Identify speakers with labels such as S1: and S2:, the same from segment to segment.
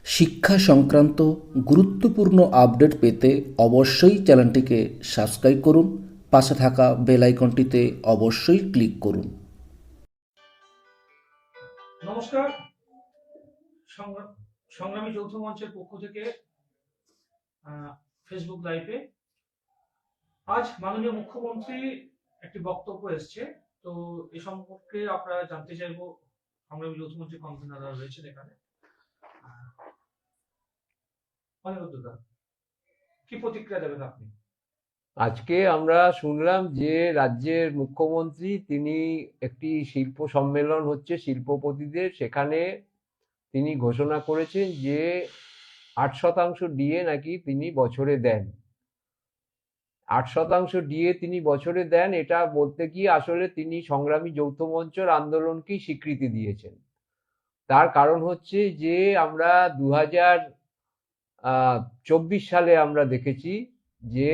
S1: শিক্ষা সংক্রান্ত গুরুত্বপূর্ণ আপডেট পেতে অবশ্যই চ্যানেলটিকে সাবস্ক্রাইব করুন। পাশে থাকা বেল আইকনটিতে অবশ্যই ক্লিক করুন।
S2: নমস্কার। সংগ্রামী যৌথ মঞ্চের পক্ষ থেকে ফেসবুক লাইভে আজ মাননীয় মুখ্যমন্ত্রী একটি বক্তব্য এসছে, তো এ সম্পর্কে আপনারা জানতে চাইবো। সংগ্রামী যৌথ মঞ্চের কনভেনাররা রয়েছেন এখানে। অনিরুদ্ধ, কি প্রতিক্রিয়া দেবেন আপনি?
S3: আজকে আমরা শুনলাম যে রাজ্যের মুখ্যমন্ত্রী তিনি একটি শিল্প সম্মেলন হচ্ছে শিল্পপতিদের, সেখানে তিনি ঘোষণা করেছেন যে 8% ডিএ নাকি তিনি বছরে দেন। 8% ডিএ তিনি বছরে দেন, এটা বলতে গিয়ে আসলে তিনি সংগ্রামী যৌথ মঞ্চের আন্দোলনকেই স্বীকৃতি দিয়েছেন। তার কারণ হচ্ছে যে আমরা 2024 সালে আমরা দেখেছি যে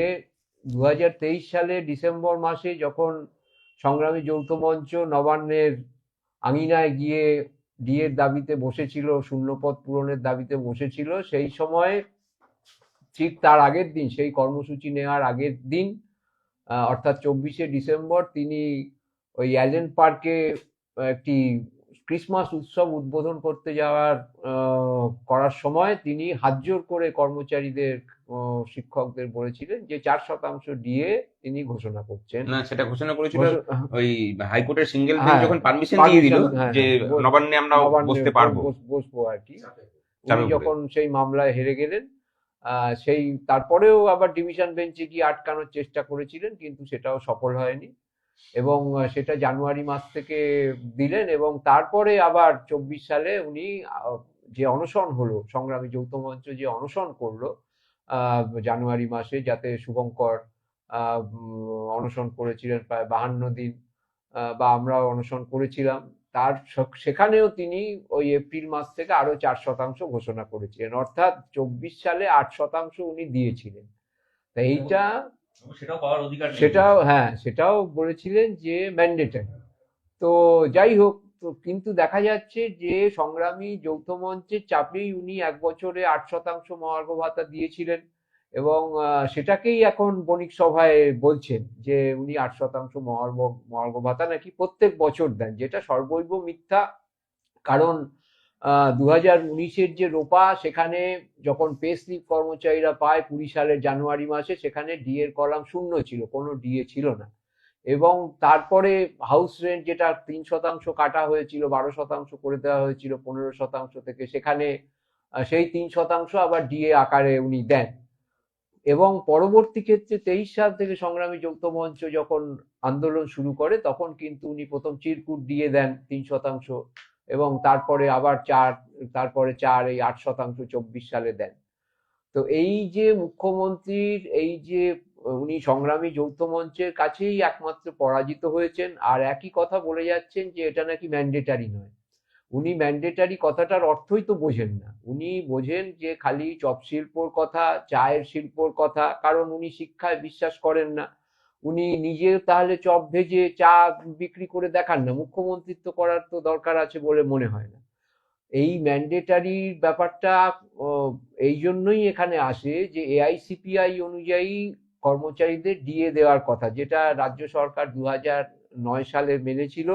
S3: 2023 সালে ডিসেম্বর মাসে যখন সংগ্রামী যৌথ মঞ্চ নবান্নের আঙিনায় গিয়ে ডিএর দাবিতে বসেছিল, শূন্যপদ পূরণের দাবিতে বসেছিল, সেই সময় ঠিক তার আগের দিন, সেই কর্মসূচি নেওয়ার আগের দিন অর্থাৎ 24শে ডিসেম্বর তিনি ওই অ্যালেন পার্কে একটি ক্রিসমাস উৎসব উদ্বোধন করতে করার সময় তিনি হাতজোড় করে কর্মচারীদের, শিক্ষকদের বলেছিলেন যে 4% ডিএ তিনি ঘোষণা করছেন।
S4: না, সেটা ঘোষণা করেছিল ওই হাইকোর্টের সিঙ্গেল বেঞ্চ
S3: হ্যাঁ,
S4: যখন পারমিশন
S3: permission,
S4: দিয়ে দিল
S3: হ্যাঁ,
S4: যে
S3: হ্যাঁ,
S4: নবান্নে আমরা বসতে পারবো,
S3: বসবো আর কি।
S4: চাপে
S3: উনি
S4: পড়ে।
S3: যখন সেই মামলায় হেরে গেলেন, সেই তারপরেও আবার ডিভিশন বেঞ্চে গিয়ে আটকানোর চেষ্টা করেছিলেন, কিন্তু সেটাও সফল হয়নি এবং সেটা জানুয়ারি মাস থেকে দিলেন। এবং তারপরে আবার 24 সালে উনি যে অনশন হলো, সংগ্রামী যৌথ মঞ্চ যে অনশন করলো জানুয়ারি মাসে, যাতে শুভঙ্কর অনশন করেছিলেন প্রায় 52 দিন, বা আমরাও অনশন করেছিলাম, তার সেখানেও তিনি ওই এপ্রিল মাস থেকে আরো 4% ঘোষণা করেছিলেন, অর্থাৎ 24 সালে 8% উনি দিয়েছিলেন। তা এইটা সেটাও, হ্যাঁ, সেটাও বলেছিলেন যে ম্যান্ডেটারি। তো যাই হোক, তো কিন্তু দেখা যাচ্ছে যে সংগ্রামী যৌথ মঞ্চের চাপেই উনি 1 বছরে 8% মহার্ঘ ভাতা দিয়েছিলেন এবং সেটাকেই এখন বণিক সভায় বলছেন যে উনি 8% মহার্ঘ ভাতা নাকি প্রত্যেক বছর দেন, যেটা সর্বৈব মিথ্যা। কারণ 2019-এর যে রোপা, সেখানে যখন পে স্লিপ কর্মচারীরা পায় 20 সালের জানুয়ারি মাসে, সেখানে ডিএ এর কলাম শূন্য ছিল, কোনো ডিএ ছিল না। এবং তারপরে হাউস রেন্ট যেটা 3% কাটা হয়েছিল, 12% করে দেওয়া হয়েছিল 15% থেকে, সেখানে সেই 3% আবার ডিএ আকারে উনি দেন। এবং পরবর্তী ক্ষেত্রে 23 সাল থেকে সংগ্রামী যৌথ মঞ্চ যখন আন্দোলন শুরু করে, তখন কিন্তু উনি প্রথম চিরকুট দিয়ে দেন 3%, এবং তারপরে আবার 4, তারপরে 4, এই 8% 24 সালে দেন। তো এই যে মুখ্যমন্ত্রীর এই যে উনি সংগ্রামী যৌথ মঞ্চের কাছেই একমাত্র পরাজিত হয়েছেন, আর একই কথা বলে যাচ্ছেন যে এটা নাকি ম্যান্ডেটারি নয়। উনি ম্যান্ডেটারি কথাটার অর্থই তো বোঝেন না। উনি বোঝেন যে খালি চপ শিল্পর কথা, চায়ের শিল্পর কথা, কারণ উনি শিক্ষায় বিশ্বাস করেন না। উনি নিজে তাহলে চপ ভেজে চা বিক্রি করে দেখান না, মুখ্যমন্ত্রিত্ব করার তো দরকার আছে বলে মনে হয় না। এই ম্যান্ডেটারি ব্যাপারটা এই জন্যই এখানে আসে যে এআইসিপিআই অনুযায়ী কর্মচারীদের ডিএ দেওয়ার কথা, যেটা রাজ্য সরকার 2009 সালে মেনেছিল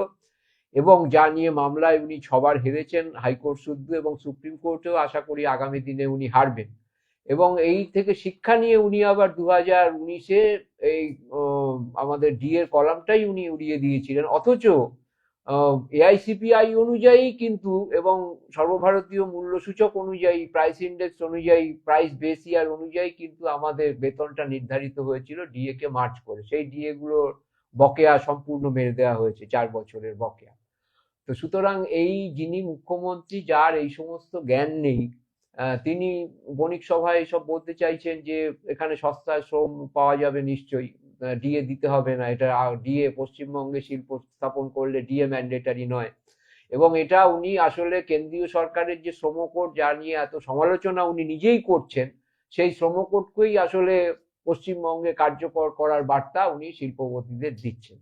S3: এবং যা নিয়ে মামলায় উনি 6বার হেরেছেন, হাইকোর্ট শুদ্ধ, এবং সুপ্রিম কোর্টেও আশা করি আগামী দিনে উনি হারবেন। এবং এই থেকে শিক্ষা নিয়ে উনি আবার 2019-এ এই আমাদের ডিএ এর কলামটাই উনি উড়িয়ে দিয়েছিলেন, অথচ এআইসিপিআই অনুযায়ী কিন্তু, এবং সর্বভারতীয় মূল্যসূচক অনুযায়ী, প্রাইস ইন্ডেক্স অনুযায়ী, প্রাইস বেস ইয়ার অনুযায়ী কিন্তু আমাদের বেতনটা নির্ধারিত হয়েছিল ডিএ কে মার্চ করে। সেই ডিএ গুলোর বকেয়া সম্পূর্ণ মেরে দেওয়া হয়েছে, 4 বছরের বকেয়া। তো সুতরাং এই যিনি মুখ্যমন্ত্রী, যার এই সমস্ত জ্ঞান নেই, তিনি বণিক সভায় এসব বলতে চাইছেন যে এখানে সস্তায় শ্রম পাওয়া যাবে, নিশ্চয়ই ডিএ দিতে হবে না, এটা ডিএ পশ্চিমবঙ্গে শিল্প স্থাপন করলে ডিএ ম্যান্ডেটারি নয়। এবং এটা উনি আসলে কেন্দ্রীয় সরকারের যে শ্রম কোড, যা নিয়ে এত সমালোচনা উনি নিজেই করছেন, সেই শ্রম কোডকেই আসলে পশ্চিমবঙ্গে কার্যকর করার বার্তা উনি শিল্পপতিদের দিচ্ছেন।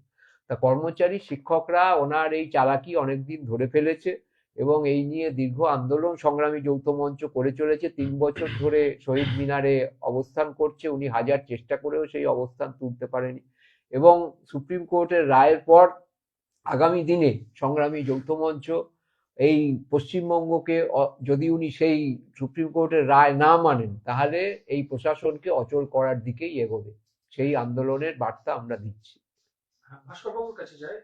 S3: তা কর্মচারী শিক্ষকরা ওনার এই চালাকি অনেকদিন ধরে ফেলেছে, এবং এই নিয়ে দীর্ঘ আন্দোলন সংগ্রামী যৌথ মঞ্চ করে চলেছে। 3 বছর ধরে শহীদ মিনারে অবস্থান করছে। উনি হাজার চেষ্টা করেও সেই অবস্থান তুলতে পারেনি, এবং সুপ্রিম কোর্টের রায়ের পর আগামী দিনে সংগ্রামী যৌথ মঞ্চ এই পশ্চিমবঙ্গকে যদি উনি সেই সুপ্রিম কোর্টের রায় না মানেন, তাহলে এই প্রশাসনকে অচল করার দিকেই এগোবে। সেই আন্দোলনের বার্তা আমরা দিচ্ছি।
S2: ভাস্কর বাবুর কাছে যায়,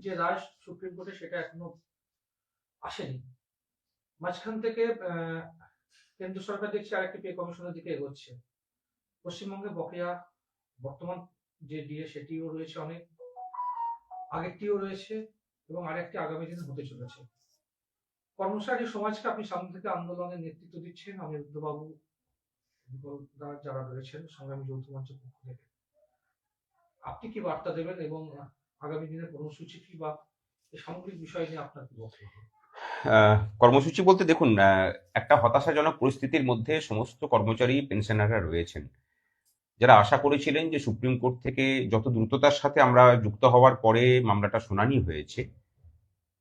S2: যে রায় সুপ্রিম কোর্টে সেটা এখনো আসেনি, মাঝখান থেকে কেন্দ্র সরকার দেখছে আরেকটি পে কমিশনের দিকে এগোচ্ছে। পশ্চিমবঙ্গে বকেয়া বর্তমান যে ডিএ সেটিও রয়েছে, অনেক আগেরটিও রয়েছে, এবং আরেকটি আগামী দিনে হতে চলেছে। কর্মচারী সমাজকে আপনি সামনে থেকে আন্দোলনের নেতৃত্ব দিচ্ছেন, অনিরুদ্ধবাবু যারা রয়েছেন সংগ্রামী যৌথ মঞ্চের পক্ষ থেকে, আপনি কি বার্তা দেবেন এবং আগামী দিনের কর্মসূচি কি বা এই সামগ্রিক বিষয় নিয়ে আপনার কি বক্তব্য?
S4: কর্মসূচি বলতে দেখুন, একটা হতাশাজনক পরিস্থিতির মধ্যে সমস্ত কর্মচারী পেনশনাররা রয়েছেন, যারা আশা করেছিলেন যে সুপ্রিম কোর্ট থেকে যত দ্রুততার সাথে আমরা যুক্ত হওয়ার পরে মামলাটা শুনানি হয়েছে,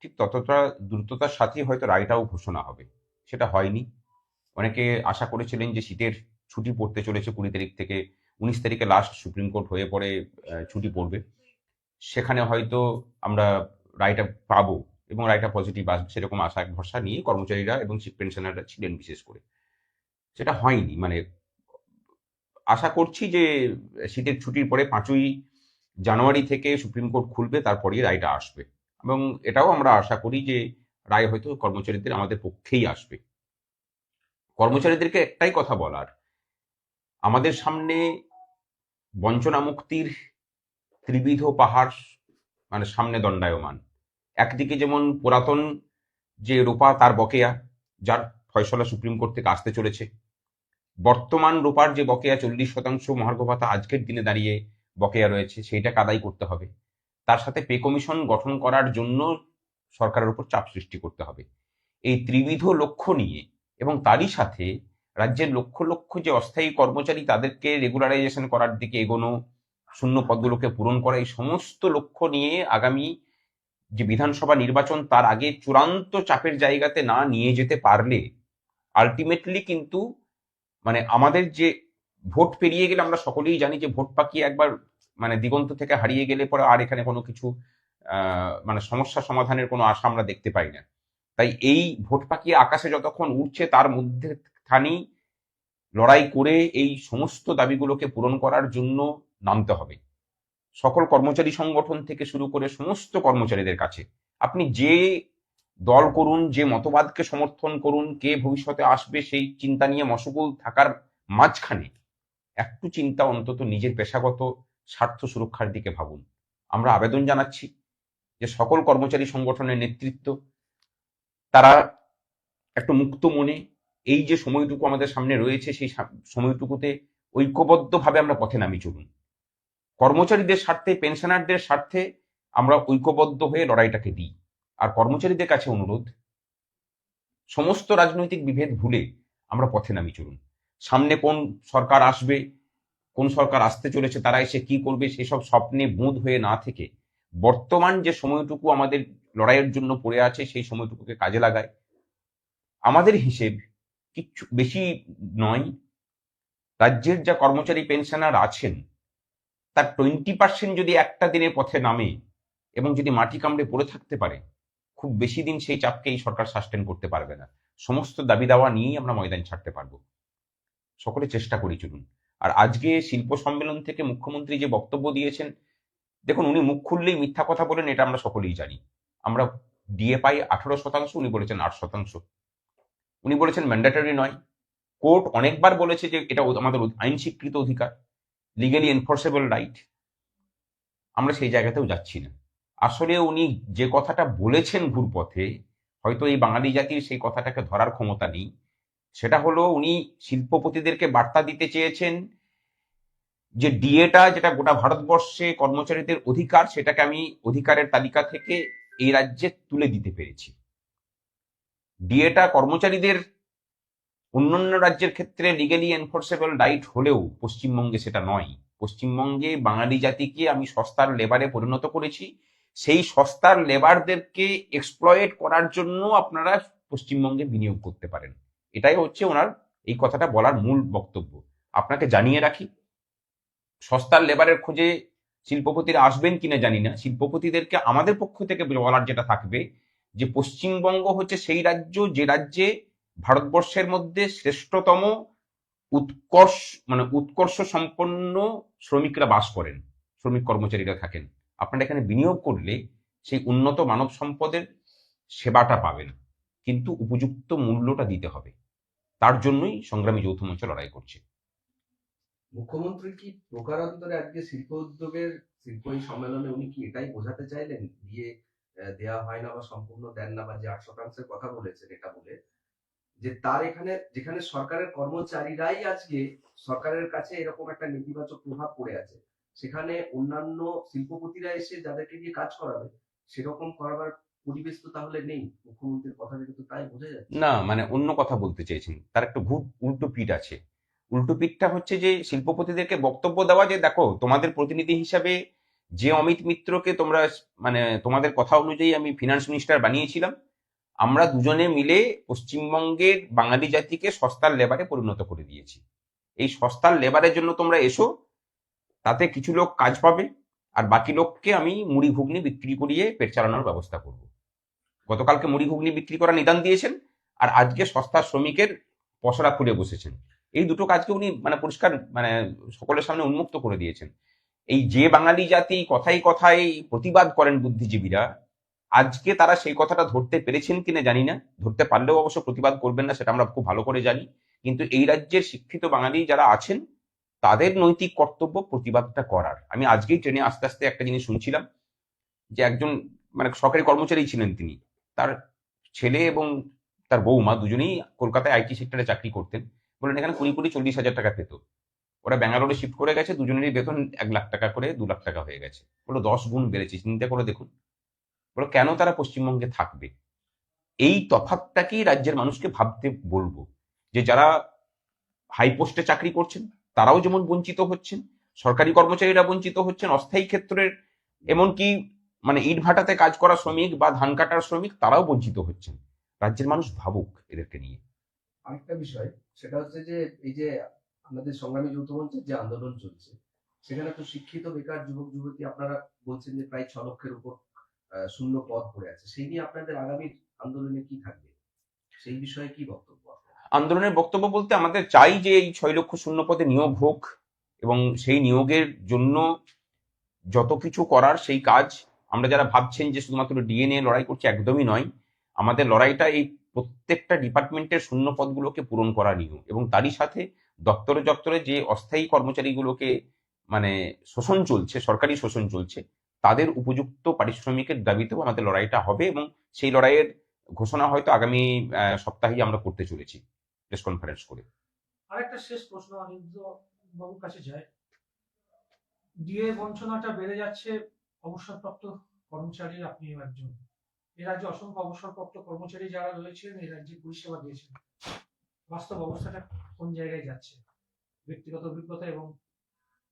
S4: ঠিক ততটা দ্রুততার সাথেই হয়তো রায়টাও ঘোষণা হবে। সেটা হয়নি। অনেকে আশা করেছিলেন যে শীতের ছুটি পড়তে চলেছে 20 তারিখ থেকে, 19 তারিখে লাস্ট সুপ্রিম কোর্ট হয়ে পড়ে ছুটি পড়বে, সেখানে হয়তো আমরা রায়টা পাবো এবং রায়টা পজিটিভ আসবে, সেরকম আশা ভরসা নিয়ে কর্মচারীরা এবং পেনশনাররা ছিলেন বিশেষ করে। সেটা হয়নি। মানে আশা করছি যে শীতের ছুটির পরে 5ই জানুয়ারি থেকে সুপ্রিম কোর্ট খুলবে, তারপরেই রায়টা আসবে, এবং এটাও আমরা আশা করি যে রায় হয়তো কর্মচারীদের আমাদের পক্ষেই আসবে। কর্মচারীদেরকে একটাই কথা বলার, আমাদের সামনে বঞ্চনা মুক্তির ত্রিবিধ পাহাড় মানে সামনে দণ্ডায়মান। একদিকে যেমন পুরাতন যে রূপা তার বকেয়া, যার ফয়সলা সুপ্রিম কোর্ট থেকে আসতে চলেছে, বর্তমান রূপার যে বকেয়া 40% মহার্ঘ ভাতা আজকের দিনে দাঁড়িয়ে বকেয়া রয়েছে, সেইটা আদায় করতে হবে। তার সাথে পে কমিশন গঠন করার জন্য সরকারের উপর চাপ সৃষ্টি করতে হবে। এই ত্রিবিধ লক্ষ্য নিয়ে, এবং তারই সাথে রাজ্যের লক্ষ লক্ষ যে অস্থায়ী কর্মচারী তাদেরকে রেগুলারাইজেশন করার দিকে এগোনো, শূন্য পদগুলোকে পূরণ করা, এই সমস্ত লক্ষ্য নিয়ে আগামী যে বিধানসভা নির্বাচন, তার আগে চূড়ান্ত চাপের জায়গাতে না নিয়ে যেতে পারলে আলটিমেটলি কিন্তু মানে আমাদের যে ভোট পেরিয়ে গেলে, আমরা সকলেই জানি যে ভোট পাকিয়ে একবার মানে দিগন্ত থেকে হারিয়ে গেলে পরে আর এখানে কোনো কিছু মানে সমস্যা সমাধানের কোনো আশা আমরা দেখতে পাই না। তাই এই ভোট পাকিয়ে আকাশে যতক্ষণ উঠছে, তার মধ্যে খানি লড়াই করে এই সমস্ত দাবিগুলোকে পূরণ করার জন্য নামতে হবে। সকল কর্মচারী সংগঠন থেকে শুরু করে সমস্ত কর্মচারীদের কাছে, আপনি যে দল করুন, যে মতবাদকে সমর্থন করুন, কে ভবিষ্যতে আসবে সেই চিন্তা নিয়ে মশগুল থাকার মাঝখানে একটু চিন্তা অন্তত নিজের পেশাগত স্বার্থ সুরক্ষার দিকে ভাবুন। আমরা আবেদন জানাচ্ছি যে সকল কর্মচারী সংগঠনের নেতৃত্ব তারা একটু মুক্ত মনে এই যে সময়টুকু আমাদের সামনে রয়েছে, সেই সময়টুকুতে ঐক্যবদ্ধভাবে আমরা পথে নামি চলুন। কর্মচারীদের স্বার্থে, পেনশনারদের স্বার্থে আমরা ঐক্যবদ্ধ হয়ে লড়াইটাকে দিই। আর কর্মচারীদের কাছে অনুরোধ, সমস্ত রাজনৈতিক বিভেদ ভুলে আমরা পথে নামি চলুন। সামনে কোন সরকার আসবে, কোন সরকার আসতে চলেছে, তারা এসে কি করবে, সেসব স্বপ্নে বুঁদ হয়ে না থেকে বর্তমান যে সময়টুকু আমাদের লড়াইয়ের জন্য পড়ে আছে, সেই সময়টুকুকে কাজে লাগায়। আমাদের হিসেব কিচ্ছু বেশি নয়, রাজ্যের যা কর্মচারী পেনশনার আছেন তার 20% যদি একটা দিনের পথে নামে এবং যদি মাটি কামড়ে পড়ে থাকতে পারে, খুব বেশি দিন সেই চাপকে এই সরকার সাস্টেন করতে পারবে না। সমস্ত দাবি দাওয়া নিয়েই আমরা ময়দান ছাড়তে পারবো। সকলে চেষ্টা করি চলুন। আর আজকে শিল্প সম্মেলন থেকে মুখ্যমন্ত্রী যে বক্তব্য দিয়েছেন, দেখুন উনি মুখ খুললেই মিথ্যা কথা বলেন, এটা আমরা সকলেই জানি। আমরা ডিএ পাই 18%, উনি বলেছেন 8%। উনি বলেছেন ম্যান্ডেটরি নয়। কোর্ট অনেকবার বলেছে যে এটা আমাদের আইন স্বীকৃত অধিকার, লিগালি এনফোর্সেবল রাইট। আমরা সেই জায়গাতেও যাচ্ছি না। আসলে উনি যে কথাটা বলেছেন ঘুরপথে, হয়তো এই বাঙালি জাতির সেই কথাটাকে ধরার ক্ষমতা নেই। সেটা হলো উনি শিল্পপতিদেরকে বার্তা দিতে চেয়েছেন যে ডিএটা যেটা গোটা ভারতবর্ষে কর্মচারীদের অধিকার, সেটাকে আমি অধিকারের তালিকা থেকে এই রাজ্যে তুলে দিতে পেরেছি। ডিএটা কর্মচারীদের অন্যান্য রাজ্যের ক্ষেত্রে লিগালি এনফোর্সেবল রাইট হলেও পশ্চিমবঙ্গে সেটা নয়। পশ্চিমবঙ্গে বাঙালি জাতিকে আমি সস্তার লেবারে পরিণত করেছি, সেই সস্তার লেবারদেরকে এক্সপ্লয়েট করার জন্য আপনারা পশ্চিমবঙ্গে বিনিয়োগ করতে পারেন। এটাই হচ্ছে ওনার এই কথাটা বলার মূল বক্তব্য। আপনাকে জানিয়ে রাখি, সস্তার লেবারের খোঁজে শিল্পপতিরা আসবেন কিনা জানি না, শিল্পপতিদেরকে আমাদের পক্ষ থেকে বলার যেটা থাকবে যে পশ্চিমবঙ্গ হচ্ছে সেই রাজ্য যে রাজ্যে ভারতবর্ষের মধ্যে শ্রেষ্ঠতম উৎকর্ষ সম্পন্ন শ্রমিকরা বাস করেন, শ্রমিক কর্মচারীরা থাকেন। আপনারা এখানে বিনিয়োগ করলে সেই উন্নত মানব সম্পদের সেবাটা পাবেন, কিন্তু উপযুক্ত মূল্যটা দিতে হবে। তার জন্যই সংগ্রামী যৌথ মঞ্চ লড়াই করছে।
S5: মুখ্যমন্ত্রী কি প্রকারান্তরে আজকে শিল্প উদ্যোগের শিল্প এই সম্মেলনে উনি কি এটাই বোঝাতে চাইলেন, দিয়ে দেওয়া হয় না বা সম্পূর্ণ দেন না, বা যে 8% কথা বলেছেন এটা বলে, যে তার এখানে যেখানে সরকারের কর্মচারীরাই আজকে সরকারের কাছে এরকম একটা নেতিবাচক প্রভাব পড়ে আছে, সেখানে অন্যান্য শিল্পপতিরা এসে যাদেরকে দিয়ে কাজ করাবে সেরকম করাবার পরিবেশ তো তাহলে নেই। মুখ্যমন্ত্রীর কথা থেকে তো তাই বোঝা যাচ্ছে।
S4: না, মানে অন্য কথা বলতে চেয়েছেন, তার একটা উল্টো পিঠ আছে। উল্টো পিঠটা হচ্ছে যে শিল্পপতিদেরকে বক্তব্য দেওয়া যে দেখো, তোমাদের প্রতিনিধি হিসাবে যে অমিত মিত্রকে তোমরা মানে তোমাদের কথা অনুযায়ী আমি ফিনান্স মিনিস্টার বানিয়েছিলাম, আমরা দুজনে মিলে পশ্চিমবঙ্গের বাঙালি জাতিকে সস্তার লেবারে পরিণত করে দিয়েছি। এই সস্তার লেবারের জন্য তোমরা এসো, তাতে কিছু লোক কাজ পাবে, আর বাকি লোককে আমি মুড়ি ঘুগনি বিক্রি করিয়ে পেট চালানোর ব্যবস্থা করব। গতকালকে মুড়ি ঘুগনি বিক্রি করা নিদান দিয়েছেন, আর আজকে সস্তা শ্রমিকের পসরা খুলে বসেছেন। এই দুটো কাজকে উনি মানে পরিষ্কার মানে সকলের সামনে উন্মুক্ত করে দিয়েছেন। এই যে বাঙালি জাতি কথায় কথায় প্রতিবাদ করেন বুদ্ধিজীবীরা, আজকে তারা সেই কথাটা ধরতে পেরেছেন কিনা জানি না, ধরতে পারলেও অবশ্য প্রতিবাদ করবেন না, সেটা আমরা খুব ভালো করে জানি। কিন্তু এই রাজ্যের শিক্ষিত বাঙালি যারা আছেন তাদের নৈতিক কর্তব্য প্রতিবাদটা করার। আমি আজকেই ট্রেনে আস্তে আস্তে একটা জিনিস শুনছিলাম যে একজন মানে সরকারি কর্মচারী ছিলেন, তিনি তার ছেলে এবং তার বৌমা দুজনেই কলকাতায় আইটি সেক্টরে চাকরি করতেন, বলেন এখানে 20-40 হাজার টাকা পেত। ওরা ব্যাঙ্গালোরে শিফট করে গেছে, দুজনেরই বেতন 1 লাখ টাকা করে 2 লাখ টাকা হয়ে গেছে। বলো 10 গুণ বেড়েছে, চিন্তা করে দেখুন। বলো কেন তারা পশ্চিমবঙ্গে থাকবে? এই তফাৎটাকেই রাজ্যের মানুষকে ভাবতে বলবো, যে যারা হাই পোস্টে চাকরি করছেন তারাও যেমন বঞ্চিত হচ্ছেন, সরকারি কর্মচারীরা বঞ্চিত হচ্ছেন, অস্থায়ী ক্ষেত্রের এমনকি মানে ইট ভাটাতে কাজ করা শ্রমিক বা ধান কাটার শ্রমিক তারাও বঞ্চিত হচ্ছেন। রাজ্যের মানুষ ভাবুক এদেরকে নিয়ে।
S5: আরেকটা বিষয় সেটা হচ্ছে যে এই যে আমাদের সংগ্রামী যৌথ মঞ্চের যে আন্দোলন চলছে, সেখানে তো শিক্ষিত বেকার যুবক যুবতী আপনারা বলছেন যে প্রায় 6 লক্ষের উপর শূন্য পদ পড়ে আছে। সেই নিয়ে আপনাদের আগামী আন্দোলনে কি থাকবে, সেই বিষয়ে কি বক্তব্য?
S4: আন্দোলনের বক্তব্য বলতে আমাদের চাই যে এই 6 লক্ষ শূন্য পদে নিয়োগ হোক, এবং সেই নিয়োগের জন্য যত কিছু করার সেই কাজ আমরা যারা ভাবছেন যে শুধুমাত্র ডিএনএ লড়াই করছে, একদমই নয়। আমাদের লড়াইটা এই প্রত্যেকটা ডিপার্টমেন্টের শূন্য পদগুলোকে পূরণ করা নিয়েও, এবং তারই সাথে দপ্তরে দপ্তরে যে অস্থায়ী কর্মচারীগুলোকে মানে শোষণ চলছে, সরকারি শোষণ চলছে, তাদের উপযুক্ত পারিশ্রমিকের দাবিতেও আমাদের লড়াইটা হবে, এবং সেই লড়াইয়ের ঘোষণা হয়তো আগামী সপ্তাহেই আমরা করতে চলেছি প্রেস কনফারেন্স করে।
S2: আরেকটা শেষ প্রশ্ন অনিন্দ্য বাবুর কাছে যায়। ডিএ বঞ্চনাটা বেড়ে যাচ্ছে, অবসরপ্রাপ্ত কর্মচারী, আপনিও একজন। এই রাজ্যে অসংখ্য অবসরপ্রাপ্ত কর্মচারী যারা রয়েছেন, এই রাজ্যে পরিষেবা দিয়েছেন, বাস্তব অবস্থাটা কোন জায়গায় যাচ্ছে? ব্যক্তিগত অভিজ্ঞতা এবং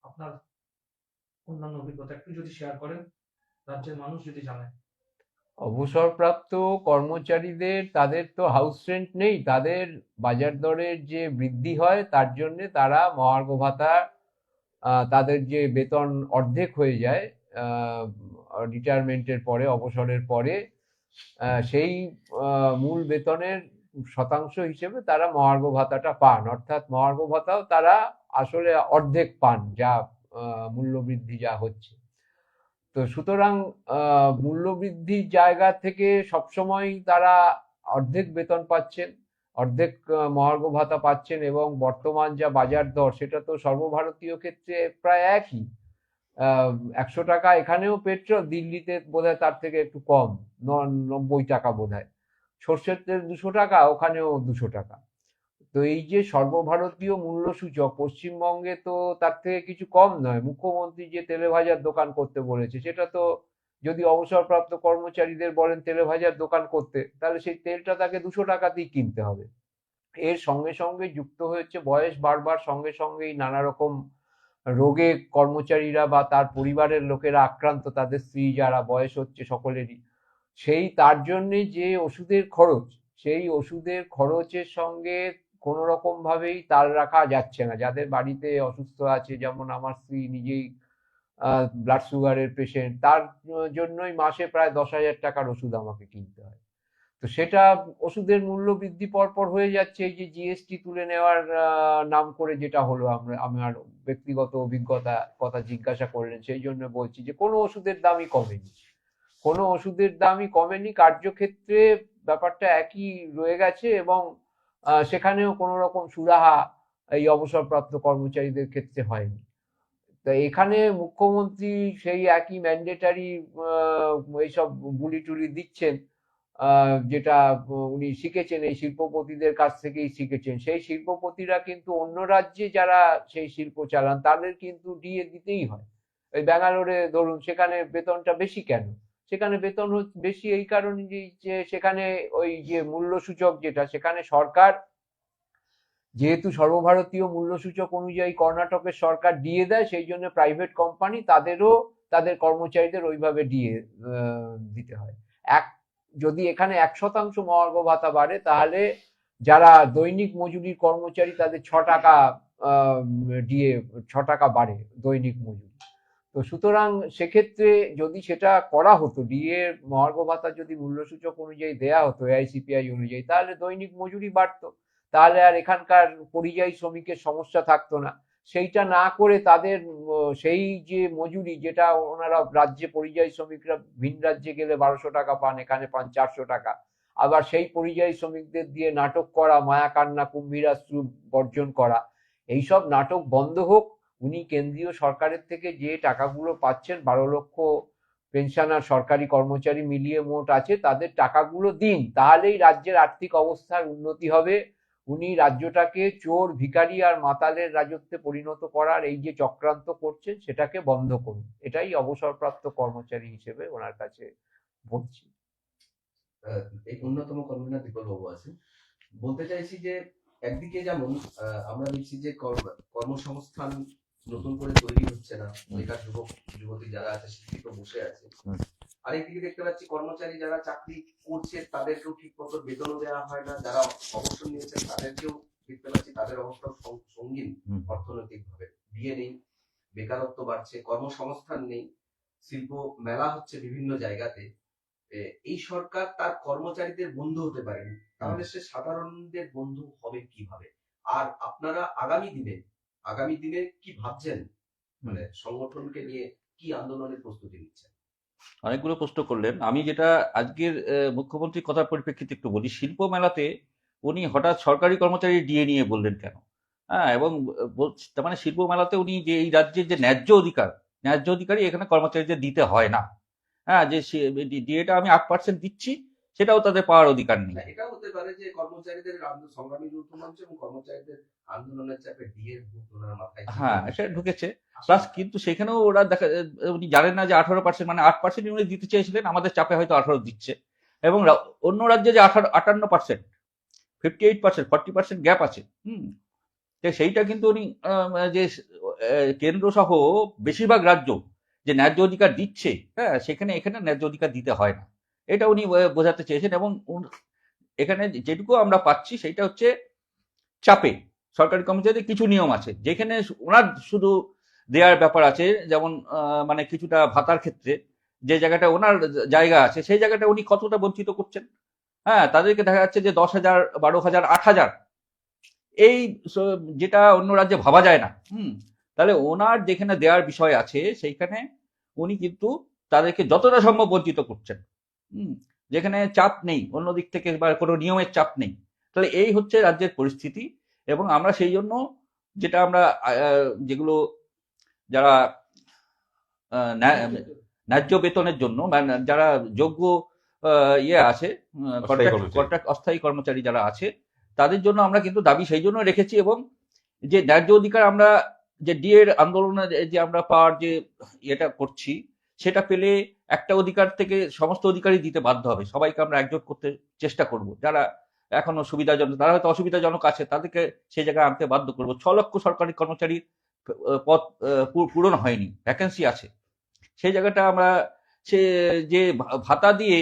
S2: আপনার অন্যান্য অভিজ্ঞতা একটু যদি শেয়ার করেন, রাজ্যের মানুষ যদি জানে।
S3: অবসরপ্রাপ্ত কর্মচারীদের তাদের তো হাউস রেন্ট নেই, তাদের বাজার দরের যে বৃদ্ধি হয় তার জন্য তারা মহার্ঘ ভাতা, তাদের যে বেতন অর্ধেক হয়ে যায় রিটায়ারমেন্টের পরে, অবসরের পরে, সেই মূল বেতনের শতাংশ হিসেবে তারা মহার্ঘ ভাতাটা পান। অর্থাৎ মহার্ঘ ভাতাও তারা আসলে অর্ধেক পান যা মূল্যবৃদ্ধি যা হচ্ছে। তো সুতরাং মূল্যবৃদ্ধির জায়গা থেকে সবসময় তারা অর্ধেক বেতন পাচ্ছেন, অর্ধেক মহার্ঘ ভাতা পাচ্ছেন, এবং বর্তমান যা বাজার দর সেটা তো সর্বভারতীয় ক্ষেত্রে প্রায় একই। 100 টাকা এখানেও পেট্রোল, দিল্লিতে বোধহয় তার থেকে একটু কম, 90 টাকা বোধহয়। সর্ষের তেল 200 টাকা, ওখানেও 200 টাকা। তো এই যে সর্বভারতীয় মূল্য সূচক, পশ্চিমবঙ্গে তো তার থেকে কিছু কম নয়। মুখ্যমন্ত্রী যে তেলে ভাজার দোকান করতে বলেছে, সেটা তো যদি অবসরপ্রাপ্ত কর্মচারীদের বলেন তেলে ভাজার দোকান করতে, তাহলে সেই তেলটা তাকে 200 টাকাতেই কিনতে হবে। এর সঙ্গে সঙ্গে যুক্ত হয়েছে বয়স বাড়বার সঙ্গে সঙ্গেই নানা রকম রোগে কর্মচারীরা বা তার পরিবারের লোকেরা আক্রান্ত, তাদের স্ত্রী যারা, বয়স হচ্ছে সকলেরই, তার জন্য যে ওষুধের খরচ, সেই ওষুধের খরচের সঙ্গে কোনো রকম ভাবেই তাল রাখা যাচ্ছে না। যাদের বাড়িতে অসুস্থ আছে, যেমন আমার স্ত্রী নিজেই ব্লাড সুগারের পেশেন্ট, তার জন্যই মাসে প্রায় 10,000 টাকার ওষুধ আমাকে কিনতে হয়। তো সেটা ওষুধের মূল্য বৃদ্ধি পরপর হয়ে যাচ্ছে। এই যে জিএসটি তুলে নেওয়ার নাম করে যেটা হলো, আমার ব্যক্তিগত অভিজ্ঞতা কথা জিজ্ঞাসা করলেন, সেই জন্য বলছি যে কোনো ওষুধের দামই কমেনি, কোনো ওষুধের দামই কমেনি। কার্যক্ষেত্রে ব্যাপারটা একই রয়ে গেছে এবং সেখানেও কোনো রকম সুরাহা এই অবসরপ্রাপ্ত কর্মচারীদের ক্ষেত্রে হয়নি। তো এখানে মুখ্যমন্ত্রী সেই একই ম্যান্ডেটারি এইসব বুলি টুলি দিচ্ছেন, যেটা উনি শিখেছেন, এই শিল্পপতিদের কাছ থেকেই শিখেছেন। সেই শিল্পপতিরা কিন্তু অন্য রাজ্যে যারা সেই শিল্প চালান, তাদের কিন্তু ডিএ দিতেই হয়। ওই ব্যাঙ্গালোরে ধরুন, সেখানে বেতনটা বেশি কেন? সেখানে বেতন বেশি এই কারণে যে সেখানে ওই যে মূল্যসূচক যেটা, সেখানে সরকার যেহেতু সর্বভারতীয় মূল্যসূচক অনুযায়ী কর্ণাটকের সরকার ডিএ দেয়, সেই জন্য প্রাইভেট কোম্পানি তাদেরও তাদের কর্মচারীদের ওইভাবে ডিএ দিতে হয়। যদি এখানে 1% মহার্ঘ ভাতা বাড়ে, তাহলে যারা দৈনিক মজুরির কর্মচারী তাদের 6 টাকা ডিএ 6 টাকা বাড়ে দৈনিক মজুরি। তো সুতরাং সেক্ষেত্রে যদি সেটা করা হতো, ডিএ মহার্ঘ ভাতা যদি মূল্যসূচক অনুযায়ী দেয়া হতো, এআইসিপিআই অনুযায়ী, তাহলে দৈনিক মজুরি বাড়তো, তাহলে আর এখানকার পরিযায়ী শ্রমিকের সমস্যা থাকতো না। সেইটা না করে তাদের সেই যে মজুরি, যেটা ওনারা রাজ্যে পরিযায়ী শ্রমিকরা ভিন রাজ্যে গেলে 1200 টাকা পান, এখানে পান 400 টাকা। আবার সেই পরিযায়ী শ্রমিকদের দিয়ে নাটক করা, মায়া কান্না কুম্ভীরাশ্রু বর্জন করা, এইসব নাটক বন্ধ হোক। উনি কেন্দ্রীয় সরকারের থেকে যে টাকাগুলো পাচ্ছেন, 12 লক্ষ পেনশনার সরকারি কর্মচারী মিলিয়ে মোট আছে, তাদের টাকাগুলো দিন, তাহলেই রাজ্যের আর্থিক অবস্থার উন্নতি হবে। উনি রাজ্যটাকে চোর, ভিখারি আর মাতালের রাজত্বে পরিণত করার এই যে চক্রান্ত করছেন, সেটাকে বন্ধ করুন। এটাই অবসরপ্রাপ্ত কর্মচারী হিসেবে ওনার কাছে বলছি।
S5: এই অন্যতম কনভেনার দীপকবাবু আছেন। বলতে চাইছি যে একদিকে যেমন আমরা দেখছি যে কর্মসংস্থান নতুন করে তৈরি হচ্ছে না, বেকার যুবক যুবতী যারা আছে শিক্ষিত বসে আছে। আরেকদিকে দেখতে পাচ্ছি কর্মচারী যারা চাকরি করছে তাদেরকেও ঠিক মতো বেতনও দেওয়া হয় না, যারা অবসর নিয়েছেন তাদেরকেও দেখতে পাচ্ছি তাদের অবস্থা সঙ্গীন অর্থনৈতিক ভাবে। ডিএ নেই, বেকারত্ব বাড়ছে, কর্মসংস্থান নেই, শিল্প মেলা হচ্ছে বিভিন্ন জায়গাতে। এই সরকার তার কর্মচারীদের বন্ধু হতে পারেনি, তাহলে সে সাধারণদের বন্ধু হবে কিভাবে? আর আপনারা আগামী দিনে কি ভাবছেন, মানে সংগঠনকে নিয়ে কি আন্দোলনের প্রস্তুতি নিচ্ছেন?
S6: অনেকগুলো প্রশ্ন করলেন। আমি যেটা আজকের মুখ্যমন্ত্রীর কথার পরিপ্রেক্ষিতে একটু বলি, শিল্প মেলাতে উনি হঠাৎ সরকারি কর্মচারী ডিএ নিয়ে বললেন কেন? হ্যাঁ, এবং তার মানে শিল্প মেলাতে উনি যে এই রাজ্যের যে ন্যায্য অধিকারই এখানে কর্মচারীদের দিতে হয় না। হ্যাঁ, যে ডিএটা আমি 8% দিচ্ছি, সেটাও তাদের পাওয়ার অধিকার নেই।
S5: এটাও হতে পারে যে কর্মচারীদের সংগ্রামী যৌথ মঞ্চ এবং কর্মচারীদের আন্দোলনের চাপে ডিএর ভূত ওনার মাথায়।
S6: হ্যাঁ, সেটা ঢুকেছে। প্লাস কিন্তু সেখানেও ওরা উনি জানেন না যে 18%, মানে 8% উনি দিতে চেয়েছিলেন, আমাদের চাপে হয়তো 18 দিচ্ছে। এবং অন্য রাজ্যে যে 58%, 58%, 40% গ্যাপ আছে। সেইটা কিন্তু উনি যে কেন্দ্র সহ বেশিরভাগ রাজ্য যে ন্যায্য অধিকার দিচ্ছে, হ্যাঁ, এখানে ন্যায্য অধিকার দিতে হয় না, এটা উনি বোঝাতে চেয়েছেন। এবং এখানে যেটুকু আমরা পাচ্ছি সেটা হচ্ছে চাপে সরকারি কর্মচারীদের কিছু নিয়ম আছে, যেখানে ওনার শুধু দেওয়ার ব্যাপার আছে, যেমন মানে কিছুটা ভাতার ক্ষেত্রে যে জায়গাটা ওনার জায়গা আছে, সেই জায়গাটা উনি কতটা বঞ্চিত করছেন। হ্যাঁ, তাদেরকে দেখা যাচ্ছে যে 10,000, 12,000, 8,000, এই যেটা অন্য রাজ্যে ভাবা যায় না। তাহলে ওনার যেখানে দেওয়ার বিষয় আছে সেইখানে উনি কিন্তু তাদেরকে যতটা সম্ভব বঞ্চিত করছেন, যেখানে চাপ নেই অন্য দিক থেকে বা কোনো নিয়মের চাপ নেই। তাহলে এই হচ্ছে রাজ্যের পরিস্থিতি। এবং আমরা সেই জন্য যেটা আমরা যেগুলো যারা ন্যায্য বেতনের জন্য যারা যোগ্য আছে, অস্থায়ী কর্মচারী যারা আছে, তাদের জন্য আমরা কিন্তু দাবি সেই জন্য রেখেছি। এবং যে ন্যায্য অধিকার আমরা যে ডিএর আন্দোলনে যে আমরা পাওয়ার যে এটা করছি, সেটা পেলে একটা অধিকার থেকে সমস্ত অধিকারই দিতে বাধ্য হবে। সবাইকে আমরা একজোট করতে চেষ্টা করব। যারা এখনো সুবিধাজনক, তারা হয়তো অসুবিধাজনক আছে, তাদেরকে সেই জায়গায় আনতে বাধ্য করবো। 6 লক্ষ সরকারি কর্মচারী পদ পূরণ হয়নি, ভ্যাকেন্সি আছে, সেই জায়গাটা আমরা সে যে ভাতা দিয়ে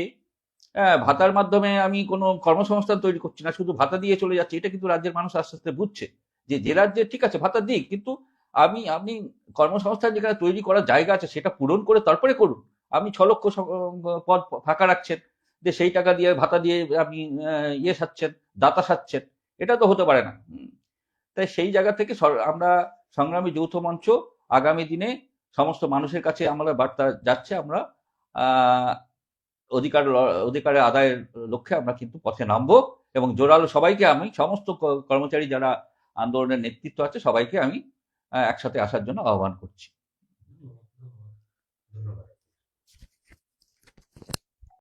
S6: ভাতার মাধ্যমে আমি কোনো কর্মসংস্থান তৈরি করছি না, শুধু ভাতা দিয়ে চলে যাচ্ছে, এটা কিন্তু রাজ্যের মানুষ আস্তে আস্তে বুঝছে যে রাজ্যে ঠিক আছে ভাতা দিক, কিন্তু আপনি কর্মসংস্থান যেখানে তৈরি করার জায়গা আছে সেটা পূরণ করে তারপরে করুন। আপনি 6 লক্ষ পদ ফাঁকা রাখছেন, যে সেই টাকা দিয়ে ভাতা দিয়ে আপনি সাচ্ছেন, দাতা সাচ্ছেন, এটা তো হতে পারে না। তাই সেই জায়গা থেকে আমরা সংগ্রামী যৌথ মঞ্চ আগামী দিনে সমস্ত মানুষের কাছে আমরা বার্তা যাচ্ছে, আমরা অধিকারের আদায়ের লক্ষ্যে আমরা কিন্তু পথে নামবো, এবং জোরালো সবাইকে, আমি সমস্ত কর্মচারী যারা আন্দোলনের নেতৃত্ব আছে সবাইকে আমি একসাথে আসার জন্য আহ্বান করছি।